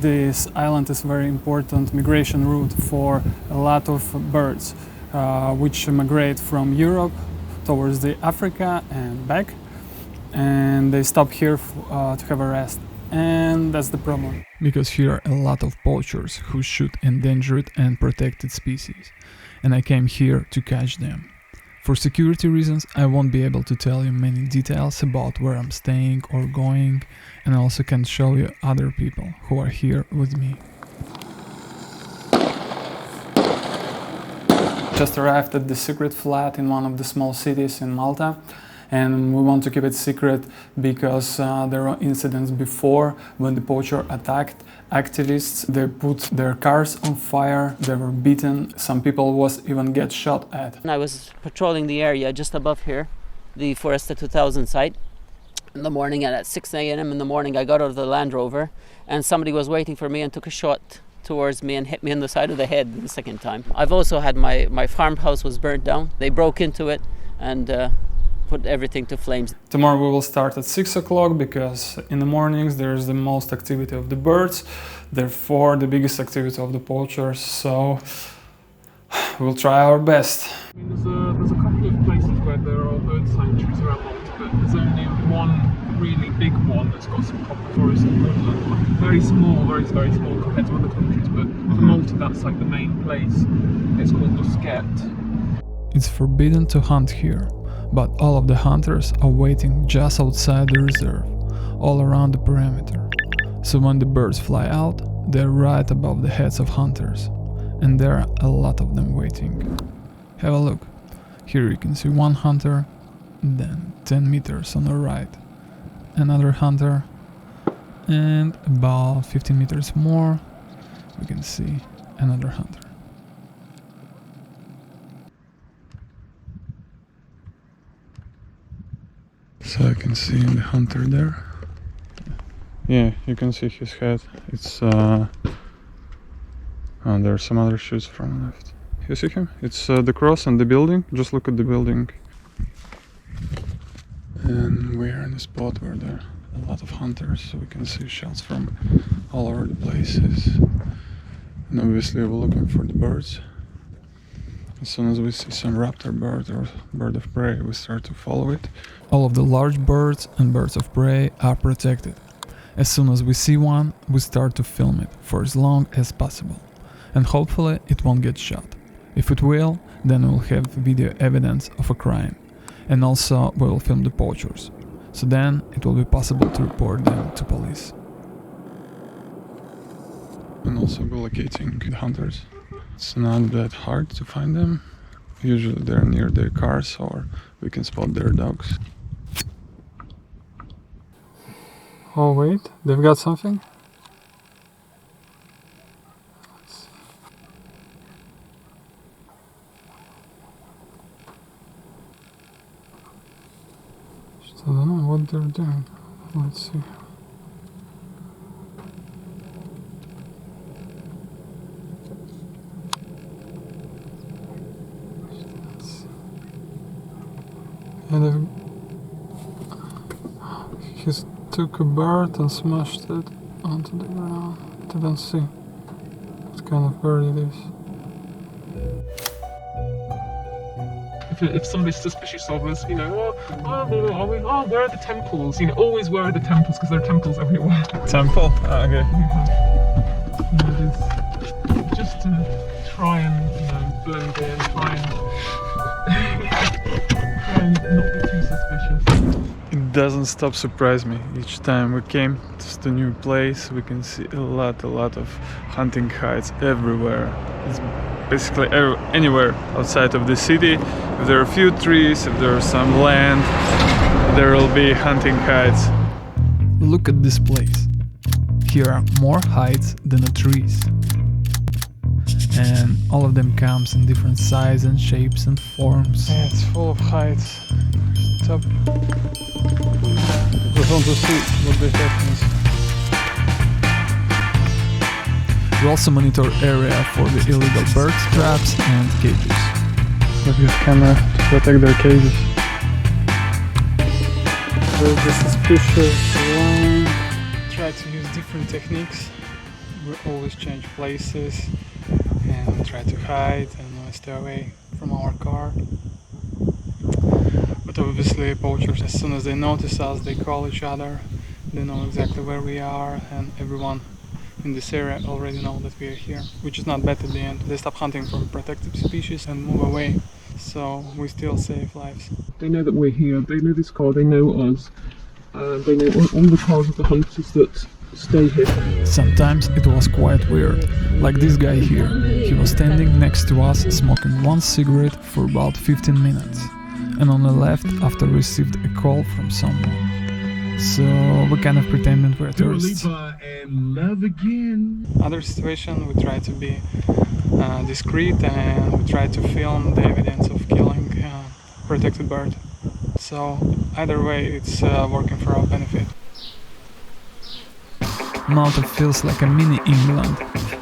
This island is a very important migration route for a lot of birds, which migrate from Europe towards the Africa and back, and they stop here to have a rest. And that's the problem. Because here are a lot of poachers who shoot endangered and protected species, and I came here to catch them. For security reasons, I won't be able to tell you many details about where I'm staying or going, and I also can't show you other people who are here with me. Just arrived at the secret flat in one of the small cities in Malta, and we want to keep it secret because there were incidents before when the poacher attacked activists. They put their cars on fire, they were beaten, some people was even get shot at. I was patrolling the area just above here, the Foresta 2000 site, in the morning, and at 6 a.m. in the morning I got out of the Land Rover and somebody was waiting for me and took a shot towards me and hit me on the side of the head the second time. I've also had my farmhouse was burnt down. They broke into it and put everything to flames. Tomorrow we will start at 6 o'clock because in the mornings there's the most activity of the birds, therefore the biggest activity of the poachers, so we'll try our best. I mean, there's a couple of places where there are bird sanctuaries around Malta, but there's only one really big one that's got some proper forest and woodland. Like very small, very small compared to other countries, but for Malta that's like the main place. It's called Luscat. It's forbidden to hunt here, but all of the hunters are waiting just outside the reserve, all around the perimeter. So when the birds fly out, they're right above the heads of hunters, and there are a lot of them waiting. Have a look. Here you can see one hunter, then 10 meters on the right, another hunter, and about 15 meters more, we can see another hunter. So I can see the hunter there. Yeah, you can see his head. It's oh, there are some other shoots from left. You see him? It's the cross and the building. Just look at the building. And we're in a spot where there are a lot of hunters, so we can see shots from all over the places. And obviously we're looking for the birds. As soon as we see some raptor bird or bird of prey, we start to follow it. All of the large birds and birds of prey are protected. As soon as we see one, we start to film it for as long as possible. And hopefully it won't get shot. If it will, then we'll have video evidence of a crime. And also we will film the poachers. So then it will be possible to report them to police. And also we're locating the hunters. It's not that hard to find them. Usually they're near their cars or we can spot their dogs. Oh wait, they've got something? I don't know what they're doing. Let's see. And he took a bird and smashed it onto the ground. Didn't see what kind of bird it is. If somebody's suspicious of us, you know, where are the temples? You know, always where are the temples, because there are temples everywhere. Temple? Oh, okay. It is just to try and, you know, blend in, try and not be too suspicious. It doesn't stop surprise me. Each time we came to the new place, we can see a lot of hunting hides everywhere. It's basically anywhere outside of the city. If there are a few trees, if there is some land, there will be hunting hides. Look at this place. Here are more hides than the trees. And all of them comes in different sizes and shapes and forms. Yeah, it's full of hides. Top. Just want to see what the heck is. We also monitor area for the illegal bird traps and cages. With this camera to protect their cages. There's the suspicious line. Try to use different techniques We always change places and try to hide and stay away from our car. But obviously poachers, as soon as they notice us, they call each other. They know exactly where we are, and everyone in this area already know that we are here, which is not bad at the end. They stop hunting for protected species and move away, so we still save lives. They know that we're here, they know this car, they know us, they know all the cars of the hunters that stay here. Sometimes it was quite weird, like this guy here. He was standing next to us smoking one cigarette for about 15 minutes, and on the left after received a call from someone. So we kind of pretended we're tourists. And love again. Other situation, we try to be discreet and we try to film the evidence of killing protected bird. So either way, it's working for our benefit. Malta feels like a mini England.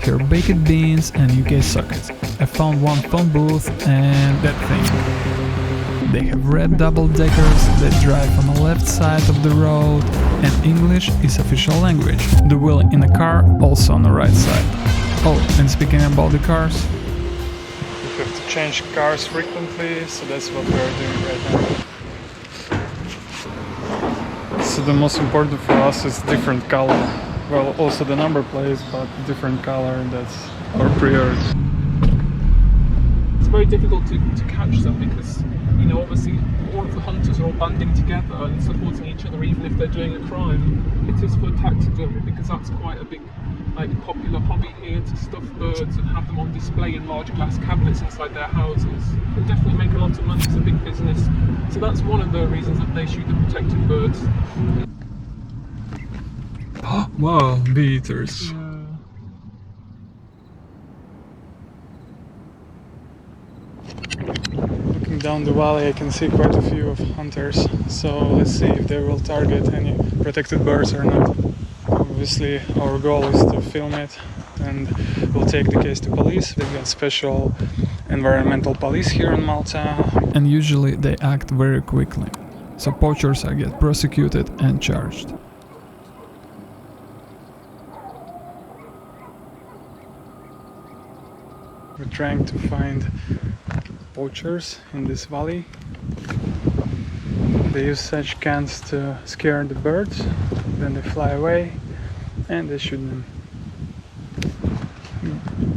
Here are baked beans and UK sockets. I found one phone booth and that thing. They have red double-deckers that drive on the left side of the road, and English is official language. The wheel in a car also on the right side. Oh, and speaking about the cars, we have to change cars frequently, so that's what we are doing right now. So the most important for us is different color. Well, also the number plates, but different color, that's our priority. It's very difficult to catch them because, you know, obviously all of the hunters are all banding together and supporting each other even if they're doing a crime. It is for taxidermy because that's quite a big, like, popular hobby here, to stuff birds and have them on display in large glass cabinets inside their houses. They definitely make a lot of money, it's a big business. So that's one of the reasons that they shoot the protected birds. Wow, bee eaters. Looking down the valley, I can see quite a few of hunters, so let's see if they will target any protected birds or not. Obviously our goal is to film it and we'll take the case to police. They've got special environmental police here in Malta, and usually they act very quickly, so poachers get prosecuted and charged. We're trying to find poachers in this valley. They use such cans to scare the birds, then they fly away and they shoot them.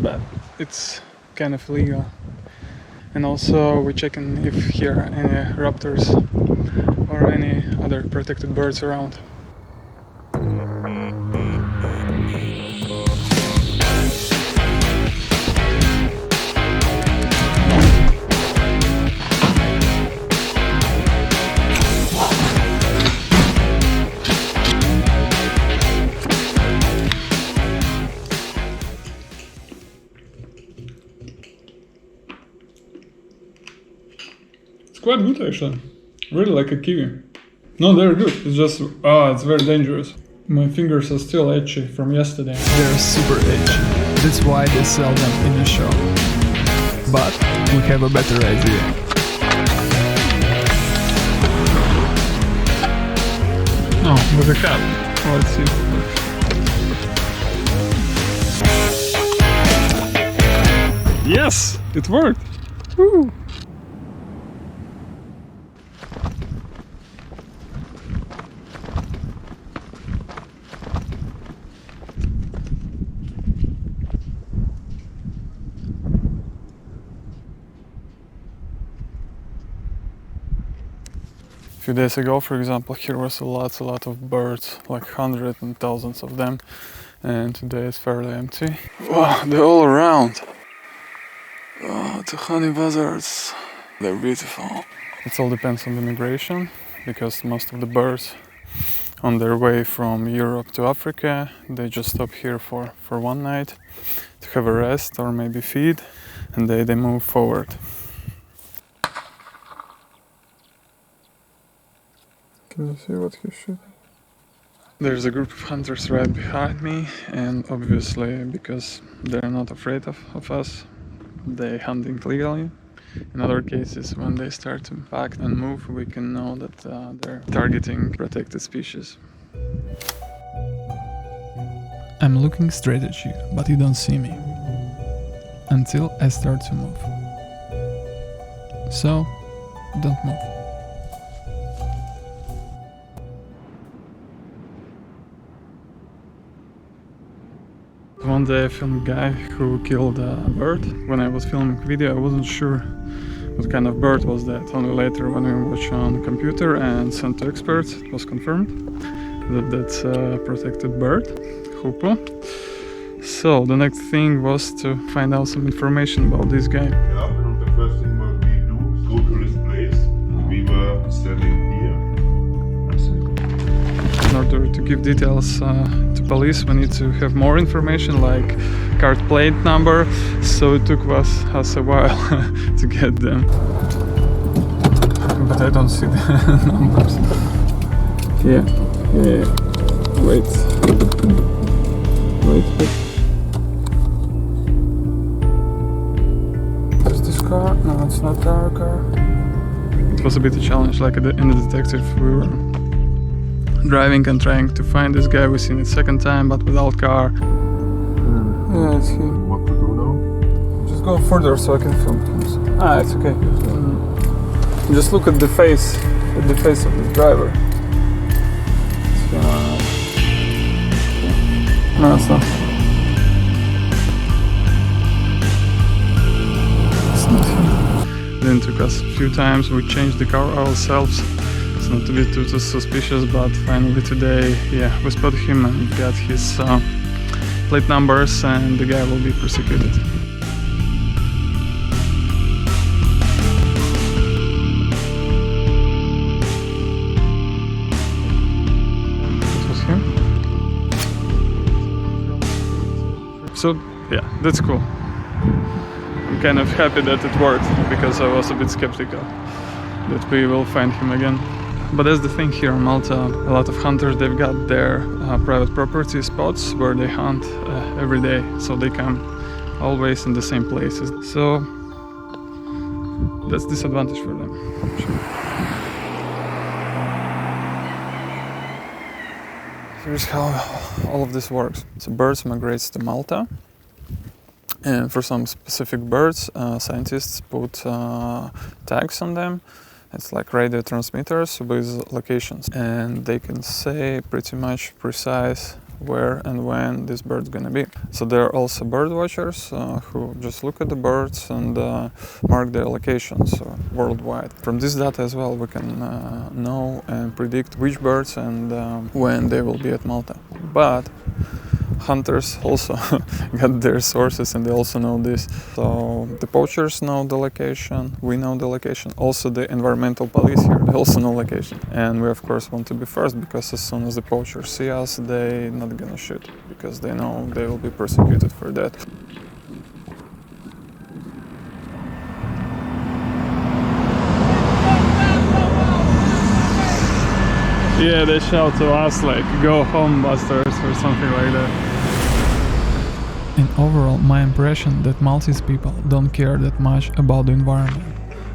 But it's kind of illegal. And also we're checking if here are any raptors or any other protected birds around. Quite good actually, really like a kiwi. No, they're good, it's just, it's very dangerous. My fingers are still itchy from yesterday. They're super itchy, that's why they sell them in the shop. But we have a better idea. Oh, with a cap. Let's see. Yes, it worked. Woo. A few days ago, for example, here was a lot of birds, like hundreds and thousands of them, and today it's fairly empty. Wow, they're all around. Oh, the honey buzzards, they're beautiful. It all depends on the migration, because most of the birds on their way from Europe to Africa, they just stop here for one night to have a rest or maybe feed, and they move forward. Can you see what he's shooting? There's a group of hunters right behind me, and obviously, because they're not afraid of us, they hunting legally. In other cases, when they start to act and move, we can know that they're targeting protected species. I'm looking straight at you, but you don't see me. Until I start to move. So, don't move. One day I filmed a guy who killed a bird. When I was filming video, I wasn't sure what kind of bird was that. Only later when we watched on the computer and sent to experts, it was confirmed that that's a protected bird, hoopoe. So the next thing was to find out some information about this guy. Yeah, and the first thing what we do is go to this place. We were standing here. In order to give details to police, we need to have more information like card plate number, so it took us a while to get them. But I don't see the numbers. Yeah. Wait. Is this car? No, it's not our car. It was a bit of a challenge, like in the detective we were driving and trying to find this guy. We seen it second time, but without car. Yeah, it's him. What to do now? Just go further so I can film him. Ah, it's okay. Just look at the face of the driver. No, it's not. It's not him. Then it took us a few times. We changed the car ourselves. It's not to be too suspicious, but finally today, yeah, we spotted him and got his plate numbers, and the guy will be prosecuted. That was him. So yeah, that's cool. I'm kind of happy that it worked, because I was a bit skeptical that we will find him again. But that's the thing here in Malta. A lot of hunters, they've got their private property spots where they hunt every day, so they come always in the same places. So that's disadvantage for them. Sure. Here's how all of this works. So birds migrate to Malta, and for some specific birds, scientists put tags on them. It's like radio transmitters with locations, and they can say pretty much precise where and when this bird's gonna be. So there are also bird watchers who just look at the birds and mark their locations worldwide. From this data as well, we can know and predict which birds and when they will be at Malta. But hunters also got their sources, and they also know this. So the poachers know the location, we know the location. Also the environmental police here, they also know location. And we of course want to be first, because as soon as the poachers see us, they're not gonna shoot, because they know they will be prosecuted for that. Yeah, they shout to us like, "Go home, bastards," or something like that. In overall, my impression that Maltese people don't care that much about the environment.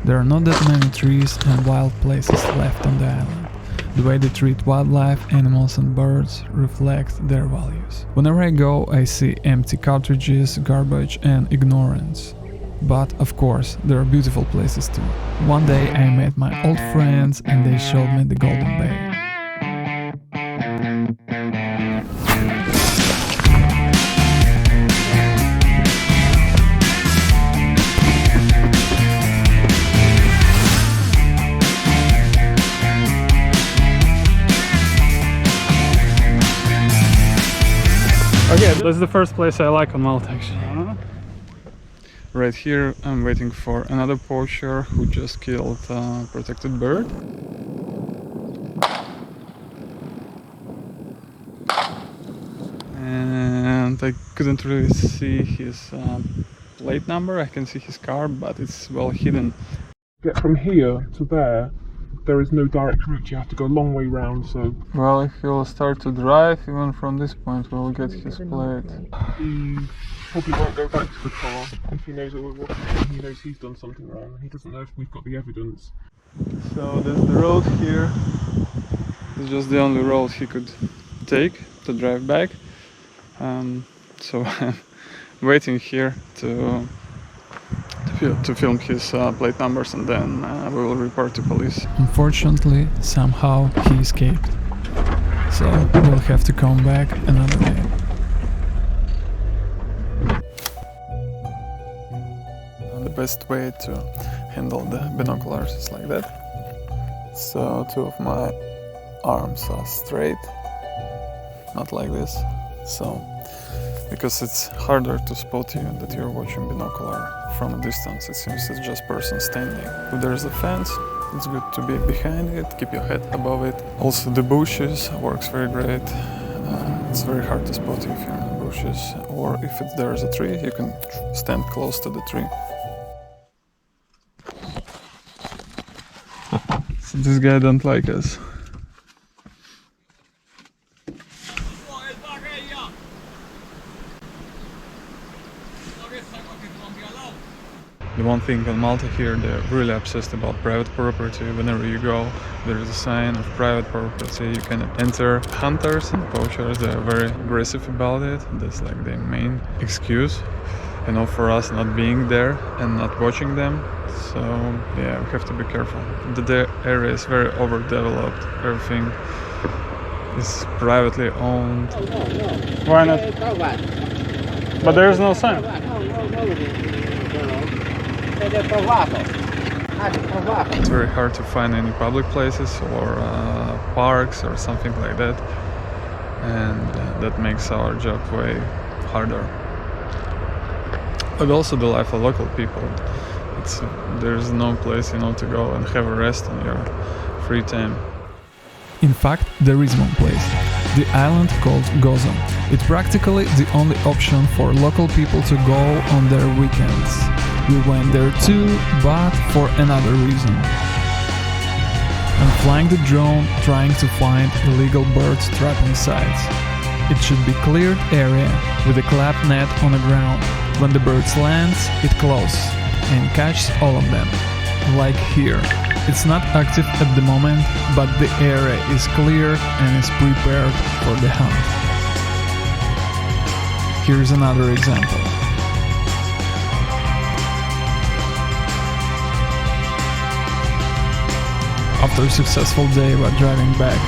There are not that many trees and wild places left on the island. The way they treat wildlife, animals and birds reflects their values. Whenever I go, I see empty cartridges, garbage and ignorance. But of course, there are beautiful places too. One day I met my old friends and they showed me the Golden Bay. Okay, that's the first place I like on Malta actually. Right here I'm waiting for another poacher who just killed a protected bird. And I couldn't really see his plate number. I can see his car, but it's well hidden. Get from here to there is no direct route. You have to go a long way round. So, well, if he'll start to drive, even from this point, we'll get his plate. he probably won't go back to the car if he knows he knows he's done something wrong. He doesn't know if we've got the evidence. So there's the road here. It's just the only road he could take to drive back. So I'm waiting here to film his plate numbers, and then we will report to police. Unfortunately, somehow he escaped. So we'll have to come back another day. The best way to handle the binoculars is like that. So 2 of my arms are straight, not like this. So, because it's harder to spot you that you're watching binocular from a distance. It seems it's just person standing. If there's a fence, it's good to be behind it, keep your head above it. Also the bushes works very great. It's very hard to spot you if you're in the bushes. Or if there's a tree, you can stand close to the tree. So this guy don't like us. The one thing on Malta here, they're really obsessed about private property. Whenever you go, there is a sign of private property. You can enter. Hunters and poachers, they're very aggressive about it. That's like their main excuse. You know, for us not being there and not watching them. So yeah, we have to be careful. The area is very overdeveloped. Everything is privately owned. Why not? But there's no sign. It's very hard to find any public places or parks or something like that, and that makes our job way harder. But also the life of local people. There's no place, you know, to go and have a rest on your free time. In fact, there is one place, the island called Gozo. It's practically the only option for local people to go on their weekends. We went there too, but for another reason. I'm flying the drone, trying to find illegal bird trapping sites. It should be cleared area with a clap net on the ground. When the bird lands, it closes and catches all of them, like here. It's not active at the moment, but the area is clear and is prepared for the hunt. Here's another example. After a successful day, we're driving back.